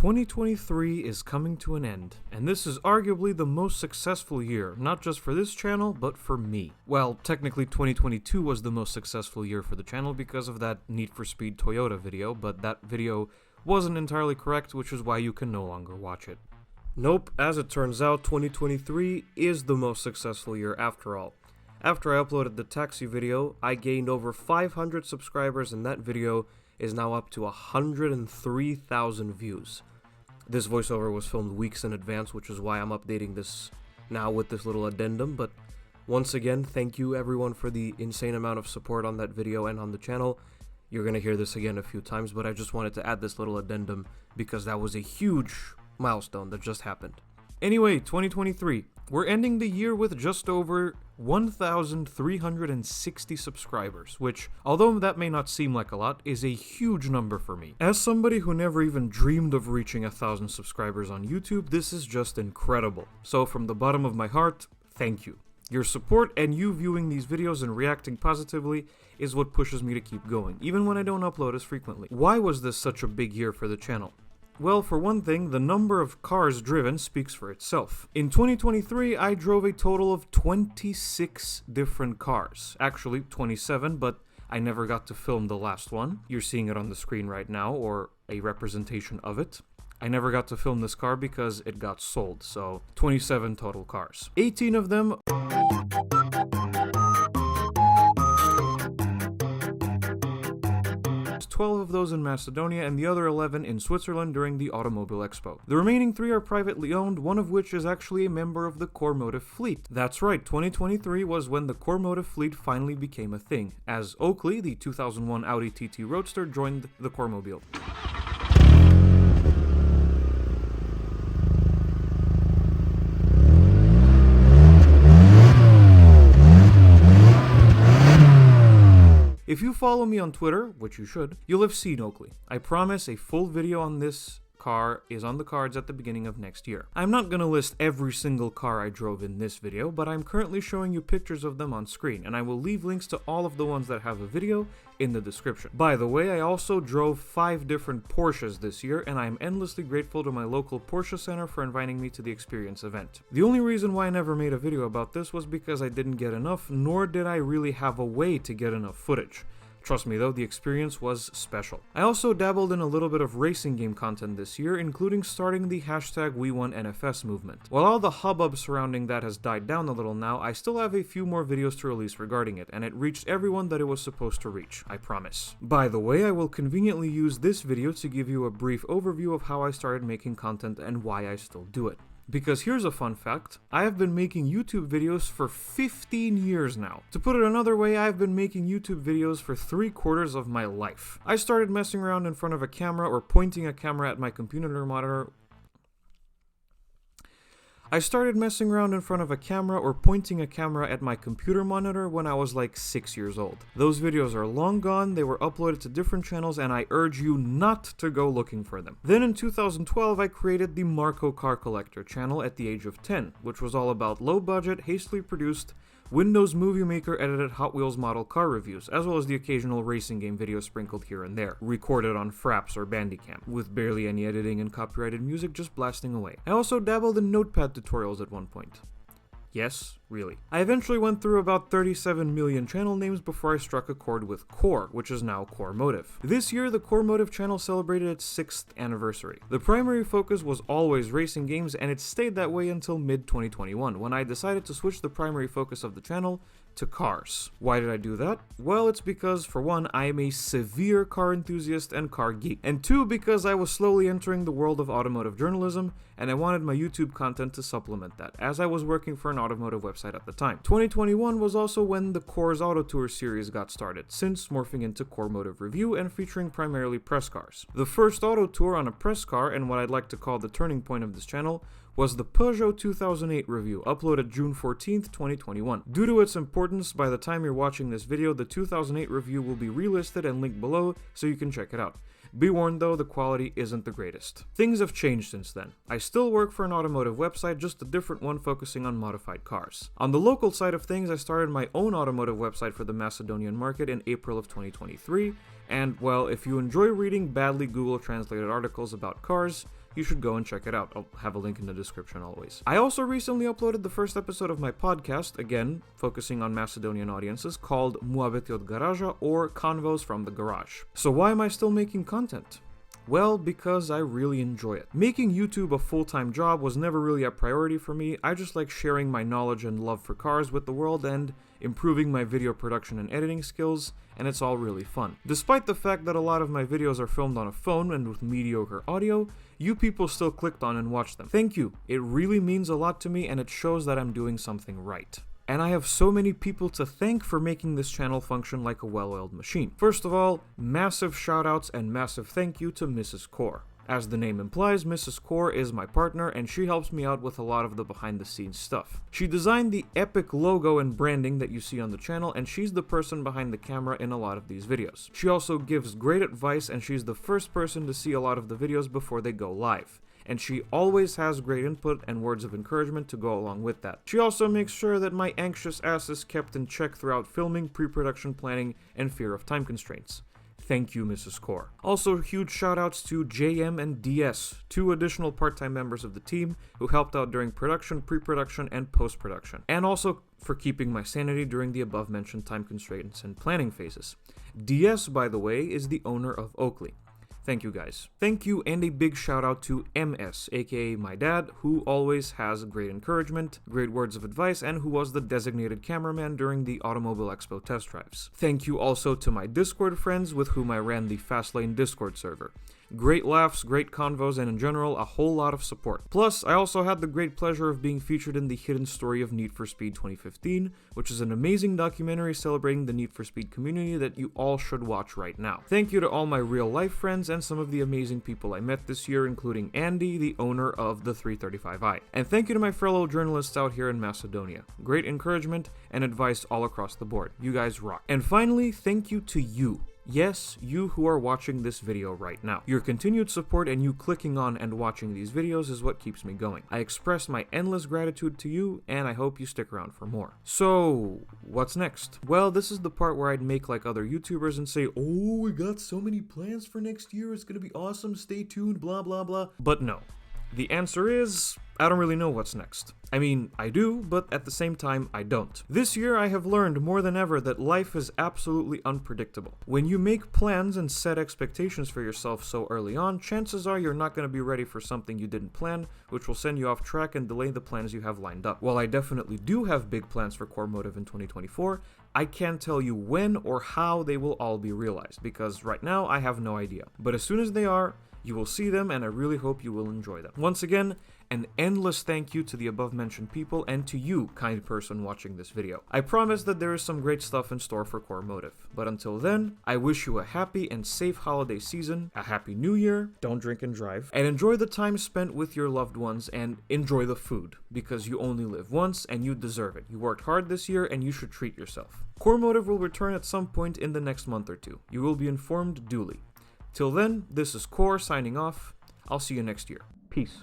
2023 is coming to an end, and this is arguably the most successful year, not just for this channel, but for me. Well, technically 2022 was the most successful year for the channel because of that Need for Speed Toyota video, but that video wasn't entirely correct, which is why you can no longer watch it. Nope, as it turns out, 2023 is the most successful year after all. After I uploaded the taxi video, I gained over 500 subscribers, and that video is now up to 103,000 views. This voiceover was filmed weeks in advance, which is why I'm updating this now with this little addendum, but once again, thank you everyone for the insane amount of support on that video and on the channel. You're gonna hear this again a few times, but I just wanted to add this little addendum because that was a huge milestone that just happened. Anyway, 2023. We're ending the year with just over 1,360 subscribers, which, although that may not seem like a lot, is a huge number for me. As somebody who never even dreamed of reaching 1,000 subscribers on YouTube, this is just incredible. So from the bottom of my heart, thank you. Your support and you viewing these videos and reacting positively is what pushes me to keep going, even when I don't upload as frequently. Why was this such a big year for the channel? Well, for one thing, the number of cars driven speaks for itself. In 2023, I drove a total of 26 different cars. Actually, 27, but I never got to film the last one. You're seeing it on the screen right now, or a representation of it. I never got to film this car because it got sold, so 27 total cars. 18 of them... 12 of those in Macedonia and the other 11 in Switzerland during the Automobile Expo. The remaining 3 are privately owned, one of which is actually a member of the Korrmotive fleet. That's right, 2023 was when the Korrmotive fleet finally became a thing, as Oakley, the 2001 Audi TT Roadster, joined the Korrmobile. If you follow me on Twitter, which you should, you'll have seen Oakley. I promise a full video on this car is on the cards at the beginning of next year. I'm not gonna list every single car I drove in this video, but I'm currently showing you pictures of them on screen, and I will leave links to all of the ones that have a video in the description. By the way, I also drove 5 different Porsches this year, and I am endlessly grateful to my local Porsche center for inviting me to the experience event. The only reason why I never made a video about this was because I didn't get enough, nor did I really have a way to get enough footage. Trust me though, the experience was special. I also dabbled in a little bit of racing game content this year, including starting the #WeWantNFS movement. While all the hubbub surrounding that has died down a little now, I still have a few more videos to release regarding it, and it reached everyone that it was supposed to reach, I promise. By the way, I will conveniently use this video to give you a brief overview of how I started making content and why I still do it. Because here's a fun fact, I have been making YouTube videos for 15 years now. To put it another way, I've been making YouTube videos for 3/4 of my life. I started messing around in front of a camera or pointing a camera at my computer monitor when I was like 6 years old. Those videos are long gone, they were uploaded to different channels, and I urge you not to go looking for them. Then in 2012, I created the Marco Car Collector channel at the age of 10, which was all about low-budget, hastily produced, Windows Movie Maker edited Hot Wheels model car reviews, as well as the occasional racing game video sprinkled here and there, recorded on Fraps or Bandicam, with barely any editing and copyrighted music just blasting away. I also dabbled in Notepad tutorials at one point. Yes, really. I eventually went through about 37 million channel names before I struck a chord with Korr, which is now Korrmotive. This year, the Korrmotive channel celebrated its 6th anniversary. The primary focus was always racing games, and it stayed that way until mid-2021, when I decided to switch the primary focus of the channel to cars. Why did I do that? Well, it's because, for one, I am a severe car enthusiast and car geek, and 2, because I was slowly entering the world of automotive journalism, and I wanted my YouTube content to supplement that, as I was working for an automotive website at the time. 2021 was also when the Korr's Auto Tour series got started, since morphing into Korrmotive Review and featuring primarily press cars. The first auto tour on a press car, and what I'd like to call the turning point of this channel, was the Peugeot 2008 review, uploaded June 14th, 2021. Due to its importance, by the time you're watching this video, the 2008 review will be relisted and linked below so you can check it out. Be warned though, the quality isn't the greatest. Things have changed since then. I still work for an automotive website, just a different one focusing on modified cars. On the local side of things, I started my own automotive website for the Macedonian market in April of 2023, and well, if you enjoy reading badly Google translated articles about cars, you should go and check it out. I'll have a link in the description always. I also recently uploaded the first episode of my podcast, again, focusing on Macedonian audiences, called Muhabeti od Garaja, or Convos from the Garage. So why am I still making content? Well, because I really enjoy it. Making YouTube a full-time job was never really a priority for me. I just like sharing my knowledge and love for cars with the world and improving my video production and editing skills, and it's all really fun. Despite the fact that a lot of my videos are filmed on a phone and with mediocre audio, you people still clicked on and watched them. Thank you. It really means a lot to me, and it shows that I'm doing something right. And I have so many people to thank for making this channel function like a well-oiled machine. First of all, massive shoutouts and massive thank you to Mrs. Korr. As the name implies, Mrs. Korr is my partner, and she helps me out with a lot of the behind-the-scenes stuff. She designed the epic logo and branding that you see on the channel, and she's the person behind the camera in a lot of these videos. She also gives great advice, and she's the first person to see a lot of the videos before they go live. And she always has great input and words of encouragement to go along with that. She also makes sure that my anxious ass is kept in check throughout filming, pre-production planning, and fear of time constraints. Thank you, Mrs. Korr. Also, huge shoutouts to JM and DS, 2 additional part-time members of the team who helped out during production, pre-production, and post-production. And also for keeping my sanity during the above-mentioned time constraints and planning phases. DS, by the way, is the owner of Oakley. Thank you guys. Thank you, and a big shout out to MS, aka my dad, who always has great encouragement, great words of advice, and who was the designated cameraman during the Automobile Expo test drives. Thank you also to my Discord friends with whom I ran the Fastlane Discord server. Great laughs, great convos, and in general, a whole lot of support. Plus, I also had the great pleasure of being featured in the Hidden Story of Need for Speed 2015, which is an amazing documentary celebrating the Need for Speed community that you all should watch right now. Thank you to all my real-life friends and some of the amazing people I met this year, including Andy, the owner of the 335i. And thank you to my fellow journalists out here in Macedonia. Great encouragement and advice all across the board. You guys rock. And finally, thank you to you. Yes, you who are watching this video right now. Your continued support and you clicking on and watching these videos is what keeps me going. I express my endless gratitude to you, and I hope you stick around for more. So, what's next? Well, this is the part where I'd make like other YouTubers and say, oh, we got so many plans for next year, it's gonna be awesome, stay tuned, blah blah blah. But no. The answer is, I don't really know what's next. I mean, I do, but at the same time, I don't. This year, I have learned more than ever that life is absolutely unpredictable. When you make plans and set expectations for yourself so early on, chances are you're not going to be ready for something you didn't plan, which will send you off track and delay the plans you have lined up. While I definitely do have big plans for Korrmotive in 2024, I can't tell you when or how they will all be realized, because right now, I have no idea. But as soon as they are, you will see them, and I really hope you will enjoy them. Once again, an endless thank you to the above-mentioned people and to you, kind person watching this video. I promise that there is some great stuff in store for Korrmotive. But until then, I wish you a happy and safe holiday season, a happy new year, don't drink and drive, and enjoy the time spent with your loved ones and enjoy the food, because you only live once and you deserve it. You worked hard this year and you should treat yourself. Korrmotive will return at some point in the next month or two. You will be informed duly. Till then, this is Korr signing off. I'll see you next year. Peace.